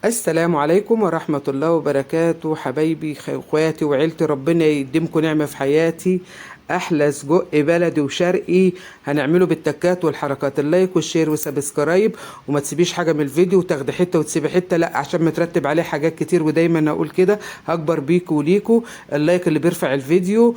السلام عليكم ورحمة الله وبركاته، حبايبي اخواتي وعيلتي، ربنا يديمكم نعمة في حياتي. احلى سجق بلدي وشرقي هنعمله بالتكات والحركات. اللايك والشير وسبسكرايب، وما تسيبيش حاجة من الفيديو وتاخدي حتة وتسيبي حتة، لا، عشان مترتب عليه حاجات كتير، ودايما اقول كده هكبر بيكوا وليكوا. اللايك اللي بيرفع الفيديو،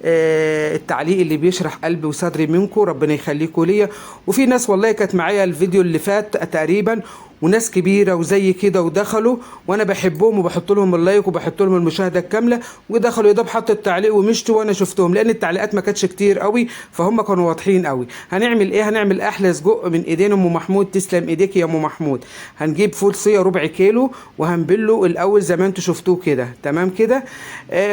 التعليق اللي بيشرح قلبي وصدري منكم، ربنا يخليكم ليا. وفي ناس والله كانت معايا الفيديو اللي فات تقريبا، وناس كبيره وزي كده ودخلوا، وانا بحبهم وبحط لهم اللايك وبحط لهم المشاهده الكامله، ودخلوا يا دوب حطوا التعليق ومشتوا، وانا شفتهم لان التعليقات ما كانتش كتير قوي، فهم كانوا واضحين قوي. هنعمل ايه؟ هنعمل احلى سجق من ايدين ام محمود، تسلم ايديك يا ام محمود. هنجيب فول صيا ربع كيلو وهنبله الاول زي ما انتوا شفتوه كده، تمام كده.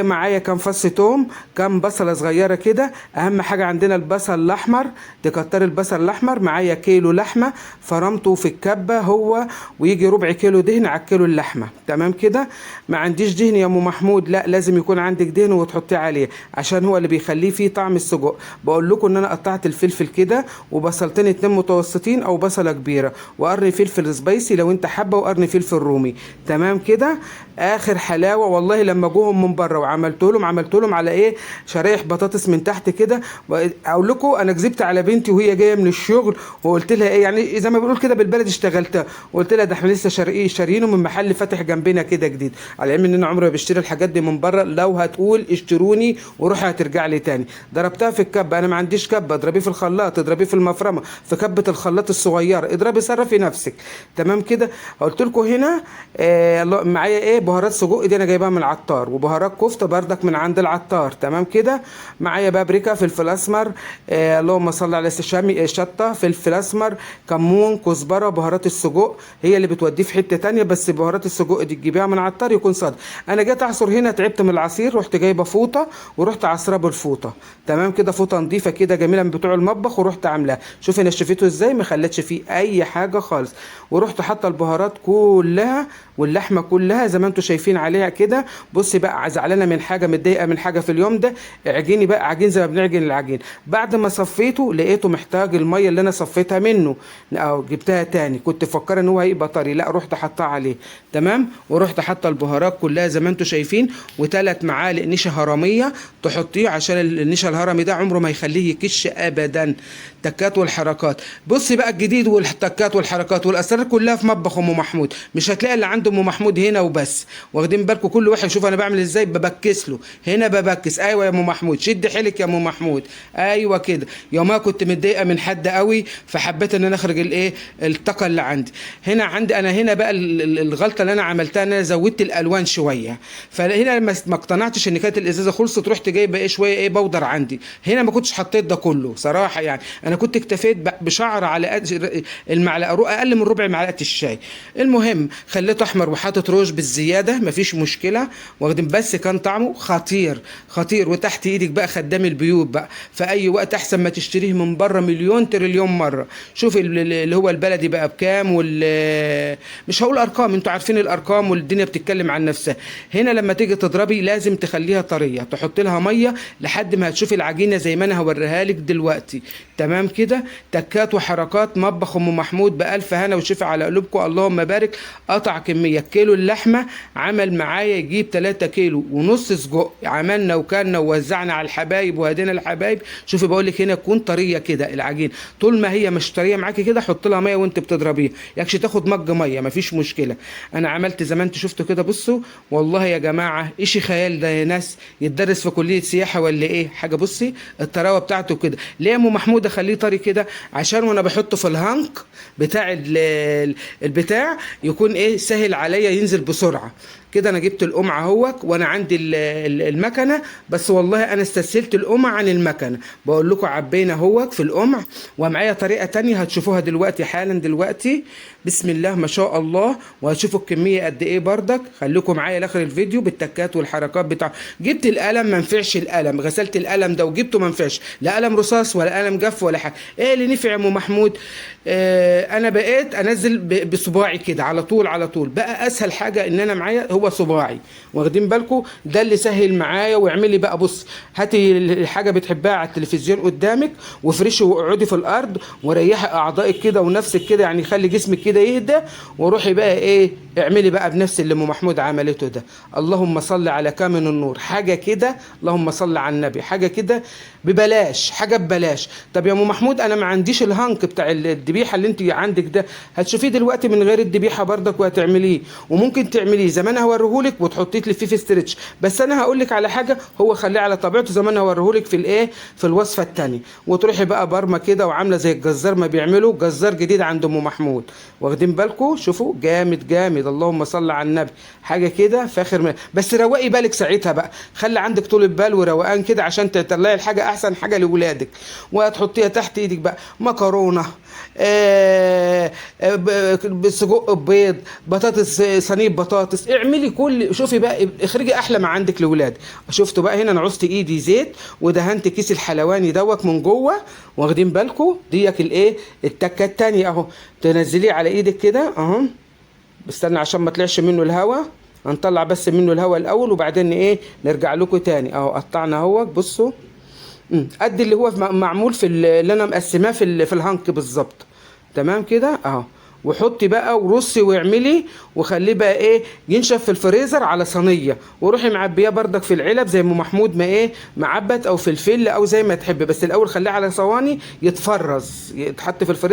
معايا كام فص توم، كام بصله صغيره كده. اهم حاجه عندنا البصل الاحمر، تكتر البصل الاحمر. معايا كيلو لحمه فرمته في الكبه هو، ويجي ربع كيلو دهن على كيلو اللحمه، تمام كده. ما عنديش دهن يا ام محمود، لا، لازم يكون عندك دهن وتحطيه عليه، عشان هو اللي بيخليه فيه طعم السجق. بقول لكم ان انا قطعت الفلفل كده، وبصلتين 2 متوسطين او بصله كبيره، وقرن فلفل سبايسي لو انت حابه، وقرن فلفل رومي، تمام كده. اخر حلاوه والله لما جوهم من بره وعملت لهم على ايه، شرايح بطاطس من تحت كده. اقول لكم انا كذبت على بنتي وهي جايه من الشغل، وقلت لها ايه، يعني زي ما بنقول كده بالبلد اشتغلتها. قلت لها ده احنا لسه شاريينه من محل فاتح جنبنا كده جديد، على العلم ان انا عمري ما بشتري الحاجات دي من بره. لو هتقول اشتروني وروحي هترجع لي تاني. ضربتها في الكبه، انا ما عنديش كبه، اضربيه في الخلاط، اضربيه في المفرمه، في كبه الخلاط الصغيره، اضربي صرفي نفسك، تمام كده. قلت لكم هنا معايا ايه، بهارات سجق دي انا جايباها من العطار، وبهارات كفته بردك من عند العطار، تمام كده. معايا بابريكا، فلفل اسمر، اللهم صل على الشامي، شطه، فلفل اسمر، كمون، كزبره. بهارات السجق هي اللي بتوديه في حته تانية، بس بهارات السجق دي تجيبيها من عطار يكون صادق. انا جيت اعصر هنا، تعبت من العصير، رحت جايبه فوطه ورحت عصرها بالفوطه، تمام كده. فوطه نظيفه كده جميله من بتوع المطبخ، ورحت عاملاها. شوفي نشفته ازاي، ما خلتش فيه اي حاجه خالص. ورحت حاطه البهارات كلها واللحمه كلها زي ما انتم شايفين عليها كده. بصي بقى، زعلانه من حاجه، متضايقه من حاجه في اليوم ده، اعجني بقى عجين زي ما بنعجن العجين. بعد ما صفيته لقيته محتاج الميه اللي انا صفيتها منه، او جبتها تاني، كنت فكر ان هو هيبقى طري، لا، رحت حطها عليه، تمام. ورحت حاطه البهارات كلها زي ما انتم شايفين، وثلاث معالق نشا هرميه تحطيه، عشان النشا الهرمي ده عمره ما يخليه يكش ابدا. تكات والحركات. بصي بقى الجديد والتكات والحركات والاسرار كلها في مطبخ ام محمود، مش هتلاقي اللي عند ام محمود هنا وبس. واخدين بالكم كل واحد، شوف انا بعمل ازاي، ببكس له هنا، ببكس. ايوه يا ام محمود، شد حيلك يا ام محمود، ايوه كده. يومها كنت متضايقه من حد قوي، فحبيت ان انا اخرج الايه، الطاقه اللي عندي. عندي انا هنا بقى الغلطه اللي انا عملتها، ان انا زودت الالوان شويه. فهنا لما ما اقتنعتش ان كانت الازازه خلصت، رحت جايبه ايه، شويه ايه، بودر عندي. هنا ما كنتش حطيت ده كله صراحه، يعني انا كنت اكتفيت بشعر على المعلقه، اقل من ربع معلقه الشاي. المهم خليته احمر وحاطط روج بالزياده، مفيش مشكله. واخدين، بس كان طعمه خطير خطير. وتحت ايدك بقى خدام البيوت بقى، في اي وقت احسن ما تشتريه من بره مليون تريليون مره. شوف اللي هو البلدي بقى بكام، مش هقول ارقام، انتوا عارفين الارقام والدنيا بتتكلم عن نفسها. هنا لما تيجي تضربي لازم تخليها طريه، تحط لها ميه لحد ما هتشوفي العجينه زي ما انا هوريها لك دلوقتي، تمام كده. تكات وحركات مطبخ ام محمود، بالف هنا وشفا على قلوبكم، اللهم بارك. قطع كميه كيلو اللحمه عمل معايا يجيب 3 كيلو ونص سجق، عملنا وكلنا ووزعنا على الحبايب وهدينا الحبايب. شوفي بقول لك هنا تكون طريه كده العجين، طول ما هي مش طريه معاكي كده حط لها ميه وانت بتضربيها، يكش تاخد مج ميه مفيش مشكله. انا عملت زي ما انتوا شفتوا كده. بصوا والله يا جماعه ايش خيال ده، يا ناس يتدرس في كليه سياحه ولا ايه حاجه. بصي الطراوه بتاعته كده. ليه يا ام محمود اخليه طري كده؟ عشان وانا بحطه في الهانك بتاع البتاع يكون ايه، سهل عليا ينزل بسرعه كده. انا جبت القمع اهوك، وانا عندي المكنه، بس والله انا استسهلت القمع عن المكنه. بقول لكم عبينا اهوك في القمع. ومعايا طريقه تانية هتشوفوها دلوقتي حالا دلوقتي، بسم الله ما شاء الله. وهتشوفوا الكميه قد ايه بردك. خليكم معايا لاخر الفيديو بالتكات والحركات بتاع. جبت القلم ما نفعش، القلم غسلت القلم ده وجبته ما نفعش، لا قلم رصاص ولا قلم جف ولا حاجه. ايه اللي نفع يا ام محمود؟ انا بقيت انزل بصباعي كده على طول على طول. بقى اسهل حاجه ان انا معايا هو هو صباعي، واخدين بالكم؟ ده اللي سهل معايا. واعملي بقى، بص، هاتي الحاجه بتحبها على التلفزيون قدامك وافرشي واقعدي في الارض وريحي اعضائك كده ونفسك كده، يعني خلي جسمك كده يهدى، وروحي بقى ايه، اعملي بقى بنفس اللي ام محمود عملته ده. اللهم صل على كامل النور، حاجه كده، اللهم صل على النبي، حاجه كده ببلاش، حاجه ببلاش. طب يا ام محمود انا ما عنديش الهنك بتاع الذبيحه اللي انت عندك ده، هتشوفيه دلوقتي من غير الذبيحه برضك وهتعمليه، وممكن تعمليه زي ما انا هوريهولك وتحطيه تلفيه في ستريتش. بس انا هقول لك على حاجه، هو خليه على طبيعته زي ما انا هوريهولك في الايه، في الوصفه الثانيه. وتروحي بقى برمه كده وعامله زي الجزار ما بيعملوا، جزار جديد عند ام محمود، واخدين بالكم؟ شوفوا جامد جامد، اللهم صل على النبي، حاجه كده فاخر من. بس روقي بالك ساعتها بقى، خلي عندك طول بال وروقان كده عشان تطلعي الحاجه احسن حاجه لاولادك. وهتحطيها تحت ايدك بقى مكرونه، سجق بيض، بطاطس، صينيه بطاطس، اعملي كل، شوفي بقى اخرجي احلى ما عندك لاولادك. شفتوا بقى هنا انا عوزت ايدي زيت ودهنت كيس الحلواني دوت من جوه، واخدين بالكم؟ ديك الايه، التكه التانيه اهو، تنزليه على ايدك كده اهو. بستنى عشان ما طلعش منه الهواء، هنطلع بس منه الهواء الاول وبعدين ايه نرجع لكم تاني. اهو قطعنا اهو، بصوا قد اللي هو معمول في اللي انا مقسماه في الهنك بالظبط، تمام كده اهو. وحطي بقى ورصي واعملي، وخليه بقى ايه ينشف في الفريزر على صينيه، وروحي معبياه بردك في العلب زي ما محمود ما ايه معبت، او في الفل او زي ما تحبي، بس الاول خليه على صواني يتفرز، يتحط في الفريزر.